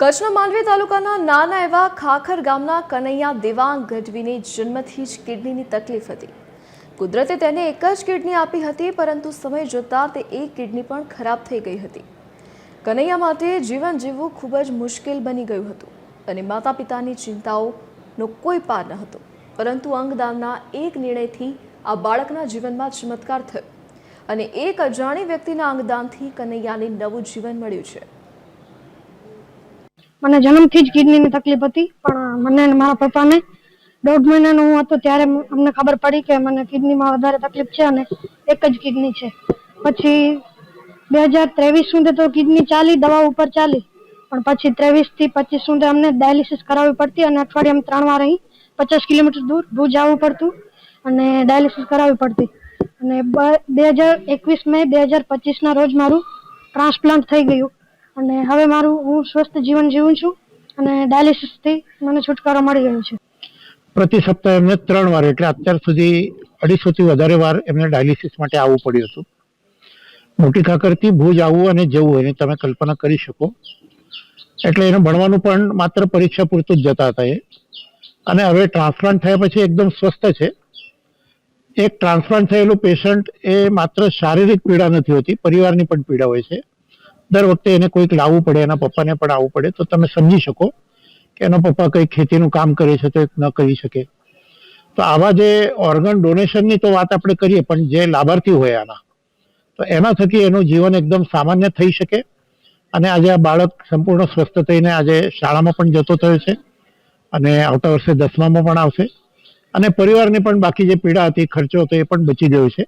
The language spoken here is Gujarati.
કચ્છના માંડવી તાલુકાના નાના એવા ખાખર ગામના કનૈયા દેવાંગ ગઢવીને જન્મથી જ કિડનીની તકલીફ હતી। કુદરતે તેને એક જ કિડની આપી હતી, પરંતુ સમય જતાં તે એક કિડની પણ ખરાબ થઈ ગઈ હતી। કનૈયા માટે જીવન જીવવું ખૂબ જ મુશ્કેલ બની ગયું હતું અને માતા પિતાની ચિંતાઓનો કોઈ પાર ન હતો, પરંતુ અંગદાનના એક નિર્ણયથી આ બાળકના જીવનમાં ચમત્કાર થયો અને એક અજાણી વ્યક્તિના અંગદાનથી કનૈયાને નવું જીવન મળ્યું છે। મને જન્મથી જ કિડનીની તકલીફ હતી, પણ મને અને મારા પપ્પાને 1.5 મહિનાનો હું હતો ત્યારે અમને ખબર પડી કે મને કિડનીમાં વધારે તકલીફ છે અને એક જ કિડની છે। પછી 2023 સુધી તો કિડની ચાલી, દવા ઉપર ચાલી, પણ પછી 23 થી 25 સુધી અમને ડાયાલિસિસ કરાવવી પડતી અને અઠવાડિયામાં 3 વાર અહીં 50 કિલોમીટર દૂર ભુજ આવવું પડતું અને ડાયાલિસિસ કરાવવી પડતી। અને 2021 મે 2025 ના રોજ મારું ટ્રાન્સપ્લાન્ટ થઈ ગયું અને હવે હું સ્વસ્થ જીવન જીવું છું અને ડાયાલિસિસથી મને છુટકારો મળી ગયો છે। પ્રતિ સપ્તાહે એમને 3 વાર એટલે અત્યાર સુધી 250 થી વધારે વાર એમને ડાયાલિસિસ માટે આવવું પડ્યું હતું। મોટી ખાખરથી ભુજ આવવું અને જવું એની તમે કલ્પના કરી શકો। એટલે એને ભણવાનું પણ માત્ર પરીક્ષા પૂરતું જ જતા હતા એ, અને હવે ટ્રાન્સપ્લાન્ટ થયા પછી એકદમ સ્વસ્થ છે। એક ટ્રાન્સપ્લાન્ટ થયેલું પેશન્ટ એ માત્ર શારીરિક પીડા નથી હોતી, પરિવારની પણ પીડા હોય છે। દર વખતે એને કોઈક લાવવું પડે, એના પપ્પાને પણ આવવું પડે, તો તમે સમજી શકો કે એનો પપ્પા કંઈક ખેતીનું કામ કરે છે તો ન કરી શકે। તો આવા જે ઓર્ગન ડોનેશનની તો વાત આપણે કરીએ, પણ જે લાભાર્થી હોય આના, તો એના થકી એનું જીવન એકદમ સામાન્ય થઈ શકે અને આજે આ બાળક સંપૂર્ણ સ્વસ્થ થઈને આજે શાળામાં પણ જતો થયો છે અને આવતા વર્ષે 10મામાં પણ આવશે અને પરિવારની પણ બાકી જે પીડા હતી, ખર્ચો હતો, એ પણ બચી ગયો છે।